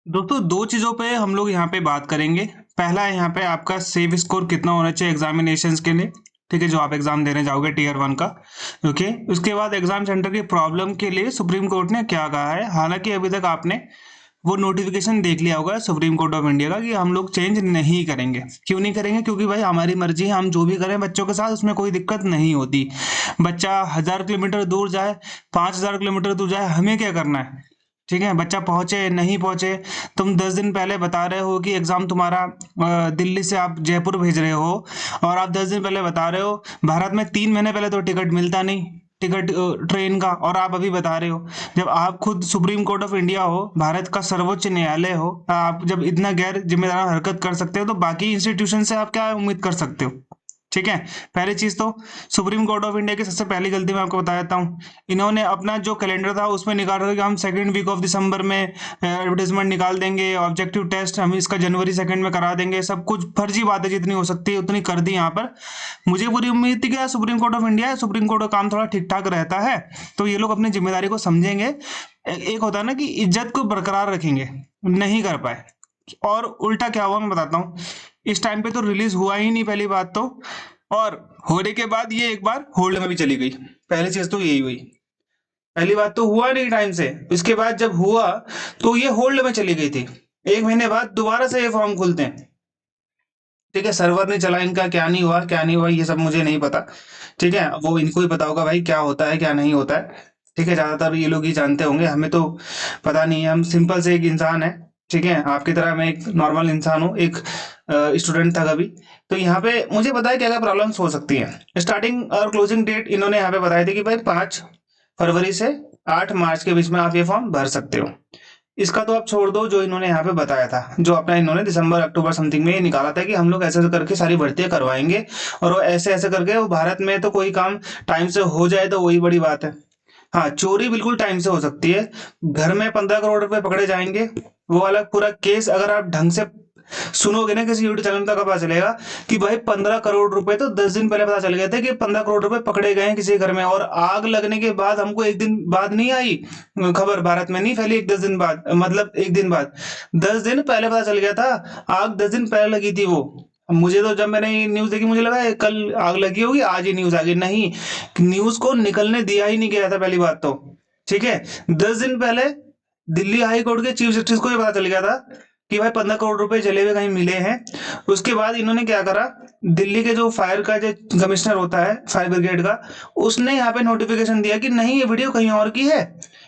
दोस्तों 2 चीज़ों पे हम लोग यहाँ पे बात करेंगे। पहला है यहाँ पे आपका सेव स्कोर कितना होना चाहिए एग्ज़ामिनेशंस के लिए, ठीक है? जो आप एग्ज़ाम देने जाओगे टियर 1 का, ओके? उसके बाद एग्ज़ाम सेंटर की प्रॉब्लम के लिए सुप्रीम कोर्ट ने क्या कहा है। हालाँकि अभी तक आपने वो नोटिफ़िकेशन देख लिया होगा सुप्रीम कोर्ट ऑफ इंडिया का कि हम लोग चेंज नहीं करेंगे। क्यों नहीं करेंगे? क्योंकि भाई हमारी मर्ज़ी है, हम जो भी करें बच्चों के साथ उसमें कोई दिक्कत नहीं होती। बच्चा 1000 किलोमीटर दूर जाए, 5000 किलोमीटर दूर जाए, हमें क्या करना है? ठीक है, बच्चा पहुंचे नहीं पहुंचे। तुम 10 दिन पहले बता रहे हो कि एग्जाम तुम्हारा दिल्ली से आप जयपुर भेज रहे हो, और आप 10 दिन पहले बता रहे हो भारत में 3 महीने पहले तो टिकट मिलता नहीं, टिकट ट्रेन का, और आप अभी बता रहे हो। जब आप खुद सुप्रीम कोर्ट ऑफ इंडिया हो, भारत का सर्वोच्च न्यायालय हो, आप जब इतना गैर जिम्मेदार हरकत कर सकते हो तो बाकी इंस्टीट्यूशन से आप क्या उम्मीद कर सकते हो? ठीक है। पहली चीज तो सुप्रीम कोर्ट ऑफ इंडिया की सबसे पहली गलती मैं आपको बता देता हूँ। इन्होंने अपना जो कैलेंडर था उसमें निकाल रखा कि हम सेकंड वीक ऑफ दिसंबर में एडवर्टाइजमेंट निकाल देंगे, ऑब्जेक्टिव टेस्ट हम इसका जनवरी 2 में करा देंगे। सब कुछ फर्जी बातें जितनी हो सकती है उतनी कर दी यहाँ पर। मुझे पूरी उम्मीद थी कि यार सुप्रीम कोर्ट ऑफ इंडिया है, सुप्रीम कोर्ट का काम थोड़ा ठीक ठाक रहता है, तो ये लोग अपनी जिम्मेदारी को समझेंगे। एक होता है ना कि इज्जत को बरकरार रखेंगे, नहीं कर पाए। और उल्टा क्या हुआ मैं बताता हूँ। इस टाइम पे तो रिलीज हुआ ही नहीं पहली बात तो, और होने के बाद ये एक बार होल्ड में भी चली गई। पहली चीज तो यही हुई। पहली बात तो हुआ नहीं टाइम से, इसके बाद जब हुआ तो ये होल्ड में चली गई थी। 1 महीने बाद दोबारा से ये फॉर्म खुलते हैं। ठीक है, सर्वर नहीं चला इनका, क्या नहीं हुआ क्या नहीं हुआ ये सब मुझे नहीं पता। ठीक है, वो इनको ही पता होगा भाई क्या होता है क्या नहीं होता है। ठीक है, ज्यादातर ये लोग ही जानते होंगे, हमें तो पता नहीं है। हम सिंपल से एक इंसान है, ठीक है, आपकी तरह मैं एक नॉर्मल इंसान हूँ, एक स्टूडेंट था कभी। तो यहाँ पे मुझे पता है क्या क्या प्रॉब्लम्स हो सकती हैं। स्टार्टिंग और क्लोजिंग डेट इन्होंने यहाँ पे बताई थी कि भाई 5 फरवरी से 8 मार्च के बीच में आप ये फॉर्म भर सकते हो। इसका तो आप छोड़ दो, जो इन्होंने यहाँ पे बताया था, जो अपना इन्होंने दिसंबर अक्टूबर समथिंग में ये निकाला था कि हम लोग ऐसे ऐसे करके सारी भर्तियां करवाएंगे, और वो ऐसे ऐसे करके वो भारत में तो कोई काम टाइम से हो जाए तो वही बड़ी बात है। हाँ, चोरी बिल्कुल टाइम से हो सकती है। घर में 15 करोड़ रुपए पकड़े जाएंगे, वो अलग पूरा केस। अगर आप ढंग से सुनोगे ना किसी यूट्यूब चैनल तक पता चलेगा कि भाई 15 करोड़ रुपए तो 10 दिन पहले पता चल गए थे कि 15 करोड़ रुपए पकड़े गए हैं किसी घर में, और आग लगने के बाद हमको 1 दिन बाद नहीं आई खबर, भारत में नहीं फैली 10 दिन बाद, मतलब 1 दिन बाद, 10 दिन पहले पता चल गया था। आग 10 दिन पहले लगी थी वो। मुझे तो जब मैंने ये न्यूज देखी मुझे लगा कल आग लगी होगी, आज ही न्यूज आ गई। नहीं, न्यूज को निकलने दिया ही नहीं गया था पहली बात तो। ठीक है, 10 दिन पहले दिल्ली हाई कोर्ट के चीफ जस्टिस को ये पता चल गया था कि भाई 15 करोड़ रुपए जले हुए कहीं मिले हैं। उसके बाद इन्होंने क्या करा, दिल्ली के जो फायर का जो कमिश्नर होता है फायर ब्रिगेड का, उसने यहाँ पे नोटिफिकेशन दिया कि नहीं ये वीडियो कहीं और की है,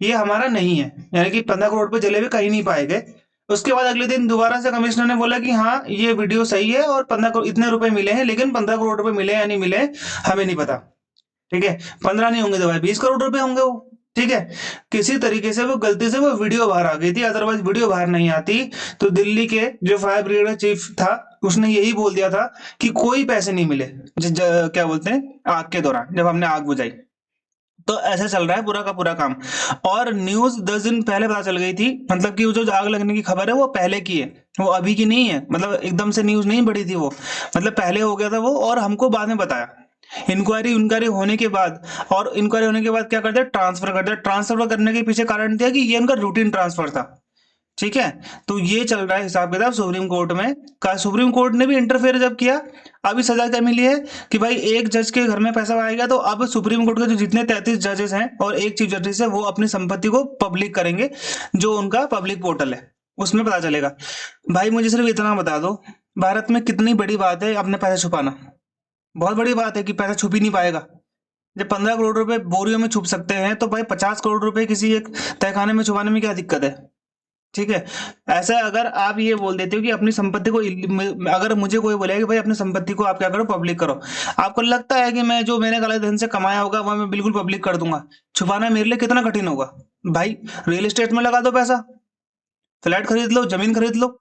ये हमारा नहीं है। यानी कि 15 करोड़ रुपए जले हुए कहीं नहीं पाए गए। उसके बाद अगले दिन दोबारा से कमिश्नर ने बोला कि हाँ ये वीडियो सही है और 15 करोड़ इतने रुपए मिले हैं, लेकिन 15 करोड़ रुपए मिले या नहीं मिले हमें नहीं पता। ठीक है, 15 नहीं होंगे तो भाई 20 करोड़ रुपए होंगे वो। ठीक है, किसी तरीके से वो गलती से वो वीडियो बाहर आ गई थी, अदरवाइज वीडियो बाहर नहीं आती। तो दिल्ली के जो फायर ब्रिगेड का चीफ था उसने यही बोल दिया था कि कोई पैसे नहीं मिले क्या बोलते हैं आग के दौरान जब हमने आग बुझाई। तो ऐसे चल रहा है पूरा का पूरा काम। और न्यूज 10 दिन पहले पता चल गई थी, मतलब कि वो जो आग लगने की खबर है वो पहले की है, वो अभी की नहीं है। मतलब एकदम से न्यूज नहीं बढ़ी थी वो, मतलब पहले हो गया था वो, और हमको बाद में बताया। इंक्वायरी इंक्वायरी होने के बाद, और इंक्वायरी होने के बाद क्या करते हैं, ट्रांसफर करते हैं। ट्रांसफर करने के पीछे कारण था कि ये उनका रूटीन ट्रांसफर था। ठीक है, तो ये चल रहा है हिसाब किताब सुप्रीम कोर्ट में का। सुप्रीम कोर्ट ने भी इंटरफेयर जब किया, अभी सजा क्या मिली है कि भाई एक जज के घर में पैसा आएगा तो अब सुप्रीम कोर्ट के जो जितने 33 जजेस हैं और एक चीफ जस्टिस है वो अपनी संपत्ति को पब्लिक करेंगे, जो उनका पब्लिक पोर्टल है उसमें पता चलेगा। भाई मुझे सिर्फ इतना बता दो, भारत में कितनी बड़ी बात है अपने पैसे छुपाना। बहुत बड़ी बात है कि पैसा छुप ही नहीं पाएगा। जब 15 करोड़ रुपए बोरियों में छुप सकते हैं तो भाई 50 करोड़ रुपए किसी एक तहखाने में छुपाने में क्या दिक्कत है? ठीक है, ऐसा अगर आप ये बोल देते हो कि अपनी संपत्ति को अगर मुझे कोई बोलेगा कि भाई अपनी संपत्ति को आप क्या करो पब्लिक करो, आपको लगता है कि मैं जो मैंने गलत धन से कमाया होगा वह मैं बिल्कुल पब्लिक कर दूंगा? छुपाना मेरे लिए कितना कठिन होगा भाई। रियल एस्टेट में लगा दो पैसा, फ्लैट खरीद लो, जमीन खरीद लो।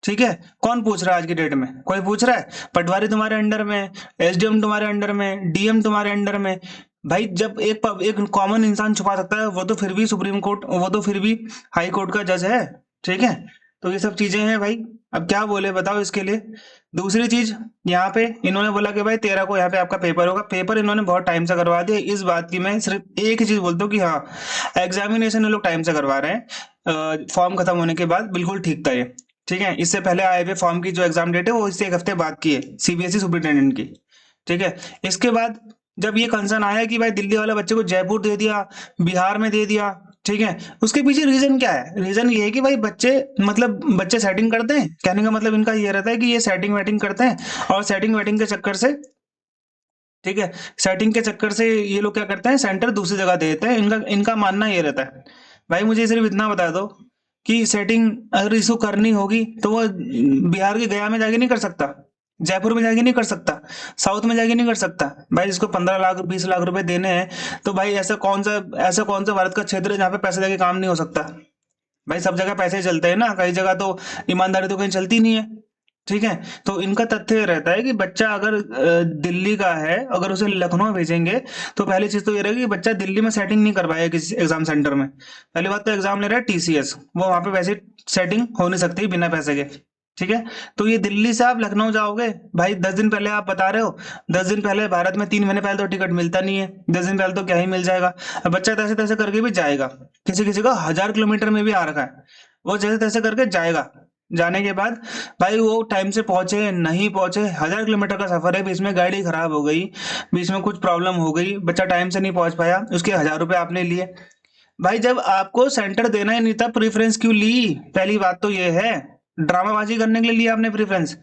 ठीक है, कौन पूछ रहा है आज की डेट में? कोई पूछ रहा है? पटवारी तुम्हारे अंडर में, एसडीएम तुम्हारे अंडर में, डीएम तुम्हारे अंडर में। भाई जब एक कॉमन इंसान छुपा सकता है, वो तो फिर भी सुप्रीम कोर्ट, वो तो फिर भी हाई कोर्ट का जज है। ठीक है, तो ये सब चीजें हैं भाई। अब क्या बोले बताओ इसके लिए। दूसरी चीज, यहाँ पे इन्होंने बोला कि भाई 13 को यहाँ पे आपका पेपर होगा। पेपर इन्होंने बहुत टाइम से करवा दिया। इस बात की मैं सिर्फ एक ही चीज बोलता हूँ कि हाँ, एग्जामिनेशन ये लोग टाइम से करवा रहे हैं। फॉर्म खत्म होने के बाद बिल्कुल ठीक था ये। ठीक है, इससे पहले आए हुए फॉर्म की जो एग्जाम डेट है वो इससे एक हफ्ते बाद की है, सीबीएसई सुपरिटेंडेंट की। ठीक है, इसके बाद जब ये कंसर्न आया कि भाई दिल्ली वाले बच्चे को जयपुर दे दिया, बिहार में दे दिया, ठीक है, उसके पीछे रीजन क्या है? रीजन ये है कि भाई बच्चे, मतलब बच्चे सेटिंग करते हैं। कहने का मतलब इनका ये रहता है कि ये सेटिंग वेटिंग करते हैं, और सेटिंग वेटिंग के चक्कर से, ठीक है, सेटिंग के चक्कर से ये लोग क्या करते हैं, सेंटर दूसरी जगह दे देते हैं। इनका इनका मानना ये रहता है। भाई मुझे सिर्फ इतना बता दो कि सेटिंग अगर इसको करनी होगी तो वो बिहार के गया में जाके नहीं कर सकता, जयपुर में जाके नहीं कर सकता, साउथ में जाके नहीं कर सकता। भाई जिसको 15 लाख 20 लाख रुपए देने हैं, तो भाई ऐसा कौन सा भारत का क्षेत्र है जहाँ पे पैसे देके काम नहीं हो सकता? भाई सब जगह पैसे चलते हैं ना, कई जगह तो ईमानदारी तो कहीं चलती नहीं है। ठीक है, तो इनका तथ्य ये रहता है कि बच्चा अगर दिल्ली का है, अगर उसे लखनऊ भेजेंगे, तो पहली चीज तो ये रहेगी कि बच्चा दिल्ली में सेटिंग नहीं कर पाएगा किसी एग्जाम सेंटर में। पहली बात तो एग्जाम ले रहा है टीसीएस, वो वहां पे वैसे सेटिंग हो नहीं सकती बिना पैसे के। ठीक है, तो ये दिल्ली से आप लखनऊ जाओगे, भाई 10 दिन पहले आप बता रहे हो, 10 दिन पहले भारत में 3 महीने पहले तो टिकट मिलता नहीं है, 10 दिन पहले तो क्या ही मिल जाएगा। अब बच्चा तैसे तैसे करके भी जाएगा, किसी किसी का 1000 किलोमीटर में भी आ रखा है, वो जैसे तैसे करके जाएगा। जाने के बाद भाई वो टाइम से पहुंचे नहीं पहुंचे, 1000 किलोमीटर का सफर है, बीच में गाड़ी खराब हो गई, बीच में कुछ प्रॉब्लम हो गई, बच्चा टाइम से नहीं पहुंच पाया, उसके 1000 रुपए आपने लिए। भाई जब आपको सेंटर देना ही नहीं था, प्रेफरेंस क्यों ली? पहली बात तो ये है, ड्रामाबाजी करने के लिए लिया आपने प्रेफरेंस।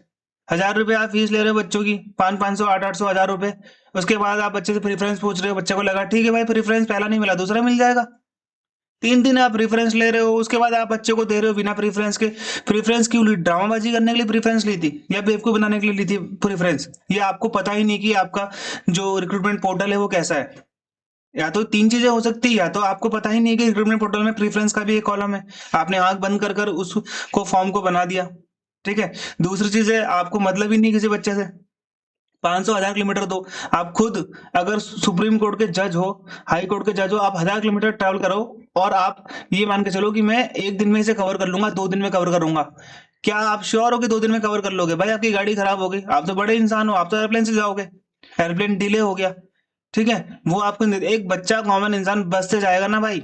1000 रुपए आप फीस ले रहे हो बच्चों की, 500 500 800 1000 रुपए। उसके बाद आप बच्चे से प्रेफरेंस पूछ रहे हो, बच्चे को लगा ठीक है भाई प्रेफरेंस पहला नहीं मिला दूसरा मिल जाएगा। 3 दिन आप प्रेफरेंस ले रहे हो, उसके बाद आप बच्चे को दे रहे हो बिना प्रेफरेंस के। प्रेफरेंस क्यों ली? ड्रामाबाजी करने के लिए प्रेफरेंस ली थी या बेवकूफ बनाने के लिए ली थी प्रेफरेंस? ये आपको पता ही नहीं कि आपका जो रिक्रूटमेंट पोर्टल है वो कैसा है। या तो 3 चीजें हो सकती है, या तो आपको पता ही नहीं कि रिक्रूटमेंट पोर्टल में प्रेफरेंस का भी एक कॉलम है, आपने आंख बंद कर कर उसको फॉर्म को बना दिया। ठीक है, दूसरी चीज है, आपको मतलब ही नहीं किसी बच्चे से। 500 1000 किलोमीटर दो, आप खुद अगर सुप्रीम कोर्ट के जज हो, हाई कोर्ट के जज हो, आप 1000 किलोमीटर ट्रैवल करो, और आप ये मान के चलो कि मैं एक दिन में इसे कवर कर लूंगा, 2 दिन में कवर करूंगा। क्या आप श्योर हो कि 2 दिन में कवर कर लोगे? भाई आपकी गाड़ी खराब हो गई, आप तो बड़े इंसान हो, आप तो एयरप्लेन से जाओगे, एयरप्लेन डिले हो गया, ठीक है, वो आपको एक बच्चा कॉमन इंसान बस से जाएगा ना भाई।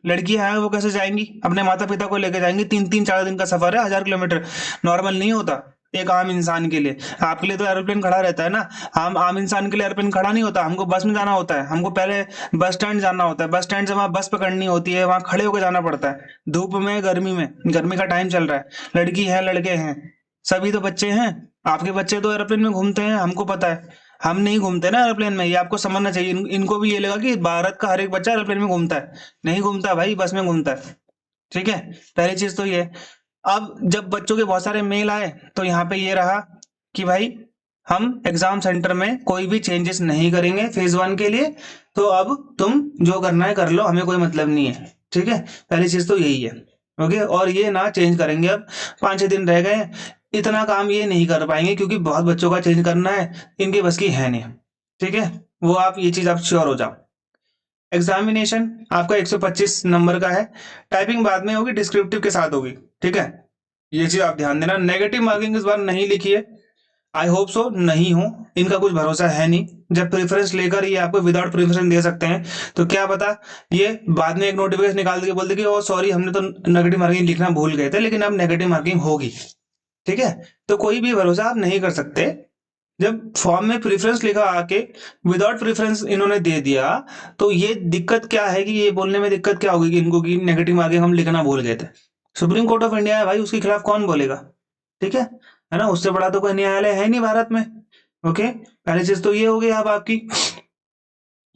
लड़कियां हैं वो कैसे जाएंगी? अपने माता पिता को लेकर जाएंगी, 3 3 4 दिन का सफर है, 1000 किलोमीटर नॉर्मल नहीं होता एक आम इंसान के लिए। आपके लिए तो एरोप्लेन खड़ा रहता है ना, हम आम इंसान के लिए एरोप्लेन खड़ा नहीं होता, हमको बस में जाना होता है। हमको पहले बस स्टैंड जाना होता है, बस स्टैंड से वहां बस पकड़नी होती है, वहां खड़े होकर जाना पड़ता है, धूप में गर्मी में, गर्मी का टाइम चल रहा है, लड़की है लड़के हैं, सभी तो बच्चे हैं। आपके बच्चे तो एरोप्लेन में घूमते हैं, हमको पता है, हम नहीं घूमते ना एरोप्लेन में, ये आपको समझना चाहिए। इनको भी ये लगा कि भारत का हर एक बच्चा एरोप्लेन में घूमता है, नहीं घूमता भाई, बस में घूमता है। ठीक है, पहली चीज तो ये। अब जब बच्चों के बहुत सारे मेल आए, तो यहाँ पे ये रहा कि भाई हम एग्जाम सेंटर में कोई भी चेंजेस नहीं करेंगे फेज 1 के लिए, तो अब तुम जो करना है कर लो, हमें कोई मतलब नहीं है। ठीक है, पहली चीज तो यही है। ओके, और ये ना चेंज करेंगे। अब 5 6 दिन रह गए, इतना काम ये नहीं कर पाएंगे क्योंकि बहुत बच्चों का चेंज करना है, इनके बस की है नहीं। ठीक है, वो आप ये चीज आप श्योर हो जाओ। एग्जामिनेशन आपका 125 नंबर का है, टाइपिंग बाद में होगी, डिस्क्रिप्टिव के साथ होगी। ठीक है, ये चीज आप ध्यान देना। नेगेटिव मार्किंग इस बार नहीं लिखी है, आई होप सो नहीं हो, इनका कुछ भरोसा है नहीं। जब प्रेफरेंस लेकर ये आपको विदाउट प्रेफरेंस दे सकते हैं, तो क्या पता ये बाद में एक नोटिफिकेशन निकाल के बोल दे कि ओ सॉरी हमने तो नेगेटिव मार्किंग लिखना भूल गए थे, लेकिन अब नेगेटिव मार्किंग होगी। ठीक है, तो कोई भी भरोसा आप नहीं कर सकते। जब फॉर्म में प्रेफरेंस लिखा आके विदाउट प्रेफरेंस इन्होंने दे दिया, तो ये दिक्कत क्या है कि ये बोलने में दिक्कत क्या होगी कि इनको कि नेगेटिव मार्किंग हम लिखना भूल गए थे। सुप्रीम कोर्ट ऑफ इंडिया है भाई, उसके खिलाफ कौन बोलेगा? ठीक है ना, उससे बड़ा तो कोई न्यायालय है नहीं भारत में। ओके, पहली चीज तो ये हो गई। अब आपकी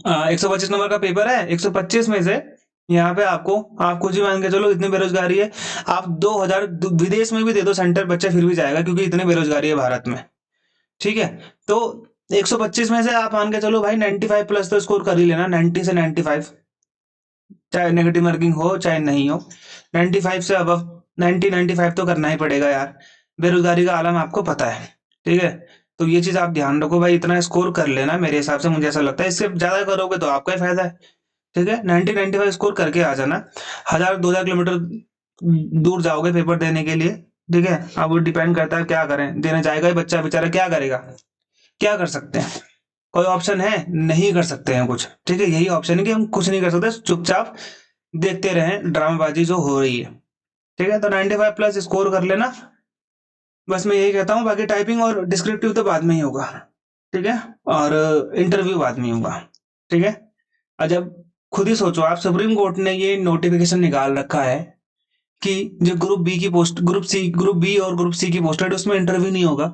125 नंबर का पेपर है, 125 में से यहाँ पे आपको, आप कुछ भी मान के चलो, इतनी बेरोजगारी है, आप 2000 विदेश में भी दे दो सेंटर, बच्चा फिर भी जाएगा क्योंकि इतनी बेरोजगारी है भारत में। ठीक है, तो 125 में से आप मान के चलो भाई 95 प्लस तो स्कोर कर ही लेना, 90 से 95, चाहे नेगेटिव मार्किंग हो चाहे नहीं हो, 95 से अब 90 95 तो करना ही पड़ेगा यार, बेरोजगारी का आलम आपको पता है। ठीक है, तो ये चीज आप ध्यान रखो भाई, इतना स्कोर कर लेना मेरे हिसाब से, मुझे ऐसा लगता है इससे ज्यादा करोगे तो आपका ही फायदा है। ठीक है, 90 95 स्कोर करके आ जाना। 1000 2000 किलोमीटर दूर जाओगे पेपर देने के लिए, ठीक है। अब वो डिपेंड करता है क्या करें, देने जाएगा ही बच्चा बेचारा, क्या करेगा, क्या कर सकते हैं, कोई ऑप्शन है, नहीं कर सकते हैं कुछ, ठीक है। यही ऑप्शन है कि हम कुछ नहीं कर सकते, चुपचाप देखते रहें ड्रामेबाजी जो हो रही है, ठीक है। तो 95 प्लस स्कोर कर लेना, बस मैं यही कहता हूँ। बाकी टाइपिंग और डिस्क्रिप्टिव तो बाद में ही होगा, ठीक है, और इंटरव्यू बाद में ही होगा, ठीक है। और जब खुद ही सोचो आप, सुप्रीम कोर्ट ने ये नोटिफिकेशन निकाल रखा है कि जो ग्रुप बी की पोस्ट, ग्रुप बी और ग्रुप सी की पोस्ट है, उसमें इंटरव्यू नहीं होगा।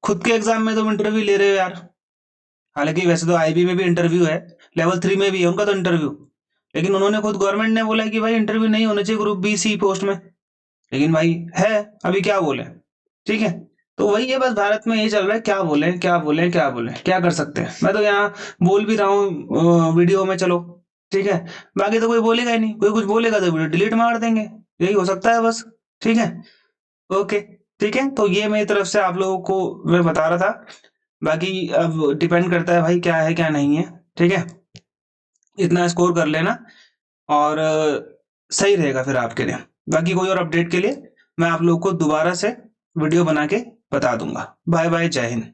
खुद के एग्जाम में तुम इंटरव्यू ले रहे हो यार। हालांकि वैसे तो आईबी में भी इंटरव्यू है, लेवल 3 में भी है उनका तो इंटरव्यू, लेकिन उन्होंने खुद गवर्नमेंट ने बोला है कि भाई इंटरव्यू नहीं होना चाहिए ग्रुप बी सी पोस्ट में, लेकिन भाई है, अभी क्या बोले, ठीक है। तो वही है, बस भारत में यही चल रहा है, क्या बोले क्या बोले क्या बोले, क्या कर सकते हैं। मैं तो यहाँ बोल भी रहा हूँ वीडियो में, चलो ठीक है। बाकी तो कोई बोलेगा ही नहीं, कोई कुछ बोलेगा तो वीडियो डिलीट मार देंगे, यही हो सकता है बस, ठीक है। ओके, ठीक है। तो ये मेरी तरफ से आप लोगों को मैं बता रहा था। बाकी अब डिपेंड करता है भाई क्या है क्या नहीं है, ठीक है। इतना स्कोर कर लेना और सही रहेगा फिर आपके लिए। बाकी कोई और अपडेट के लिए मैं आप लोगों को दोबारा से वीडियो बना के बता दूंगा। बाय बाय, जय हिंद।